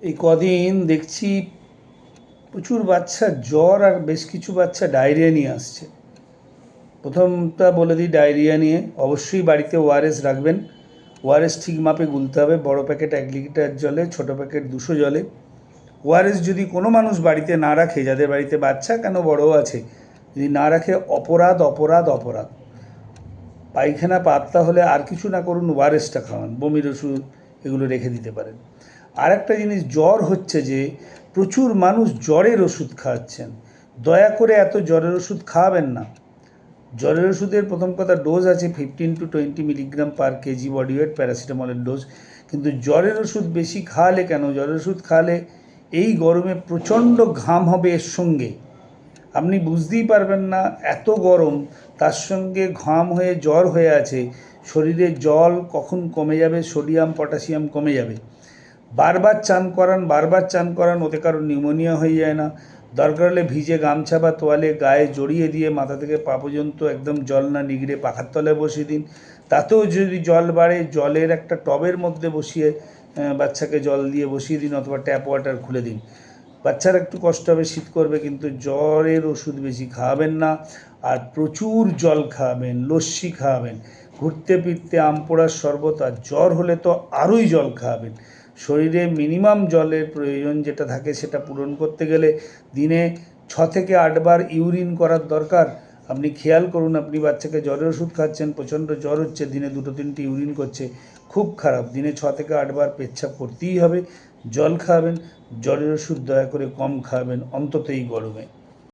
এই কদিন দেখছি প্রচুর বাচ্চা জ্বর আর বেশ কিছু বাচ্চা ডায়রিয়া নিয়ে আসছে। প্রথমটা বলে দিই, ডায়রিয়া নিয়ে অবশ্যই বাড়িতে ওআরএস রাখবেন। ওআরএস ঠিক মাপে গুলতে হবে, বড় প্যাকেট 1 লিটার জলে, ছোট প্যাকেট 200 জলে। ওআরএস যদি কোনো মানুষ বাড়িতে না রাখে, যাদের বাড়িতে বাচ্চা কেন বড়ও আছে, যদি না রাখে, অপরাধ অপরাধ অপরাধ। পায়খানা পাতলা হলে আর কিছু না করুন, ওআরএসটা খাওয়ান, বমির ওষুধ এগুলো রেখে দিতে পারেন। আর একটা জিনিস, জ্বর হচ্ছে যে প্রচুর মানুষ জ্বরের ওষুধ খাওয়াচ্ছেন। দয়া করে এত জ্বরের ওষুধ খাওয়াবেন না। জ্বরের ওষুধের প্রথম কথা, ডোজ আছে 15 to 20 মিলিগ্রাম/কেজি বডি ওয়েট, প্যারাসিটামলের ডোজ। কিন্তু জ্বরের ওষুধ বেশি খাওয়ালে কেন? জ্বরের ওষুধ খাওয়ালে এই গরমে প্রচণ্ড ঘাম হবে এর সঙ্গে, আপনি বুঝতেই পারবেন না এত গরম, তার সঙ্গে ঘাম হয়ে জ্বর হয়ে আছে, শরীরে জল কখন কমে যাবে, সোডিয়াম পটাশিয়াম কমে যাবে। বারবার চান করান, বারবার চান করান, ওতে কারণ নিউমোনিয়া হয়ে যায় না? দরকার হলে ভিজে গামছা বা তোয়ালে গায়ে জড়িয়ে দিয়ে মাথা থেকে পা পর্যন্ত একদম জল না নিগড়ে পাখার তলায় বসিয়ে দিন। তাতেও যদি জল বাড়ে, জলের একটা টবের মধ্যে বসিয়ে বাচ্চাকে জল দিয়ে বসিয়ে দিন, অথবা ট্যাপ ওয়াটার খুলে দিন। বাচ্চার একটু কষ্ট হবে, শীত করবে, কিন্তু জ্বরের ওষুধ বেশি খাওয়াবেন না। আর প্রচুর জল খাওয়াবেন, লস্যি খাওয়াবেন, ঘুরতে ফিরতে আম পোড়ার শরবত, আর জ্বর হলে তো আরোই জল খাওয়াবেন। শরীরে মিনিমাম জলের প্রয়োজন যেটা থাকে সেটা পূরণ করতে গেলে দিনে 6 থেকে 8 বার ইউরিন করার দরকার। আপনি খেয়াল করুন, আপনি বাচ্চাকে জ্বরের ওষুধ খাচ্ছেন, প্রচণ্ড জ্বর হচ্ছে, দিনে 2-3টে ইউরিন করছে, খুব খারাপ। দিনে 6 থেকে 8 বার পেচ্ছাপ করতেই হবে। জল খাওয়াবেন, জ্বরের ওষুধ দয়া করে কম খাওয়াবেন, অন্তত এই গরমে।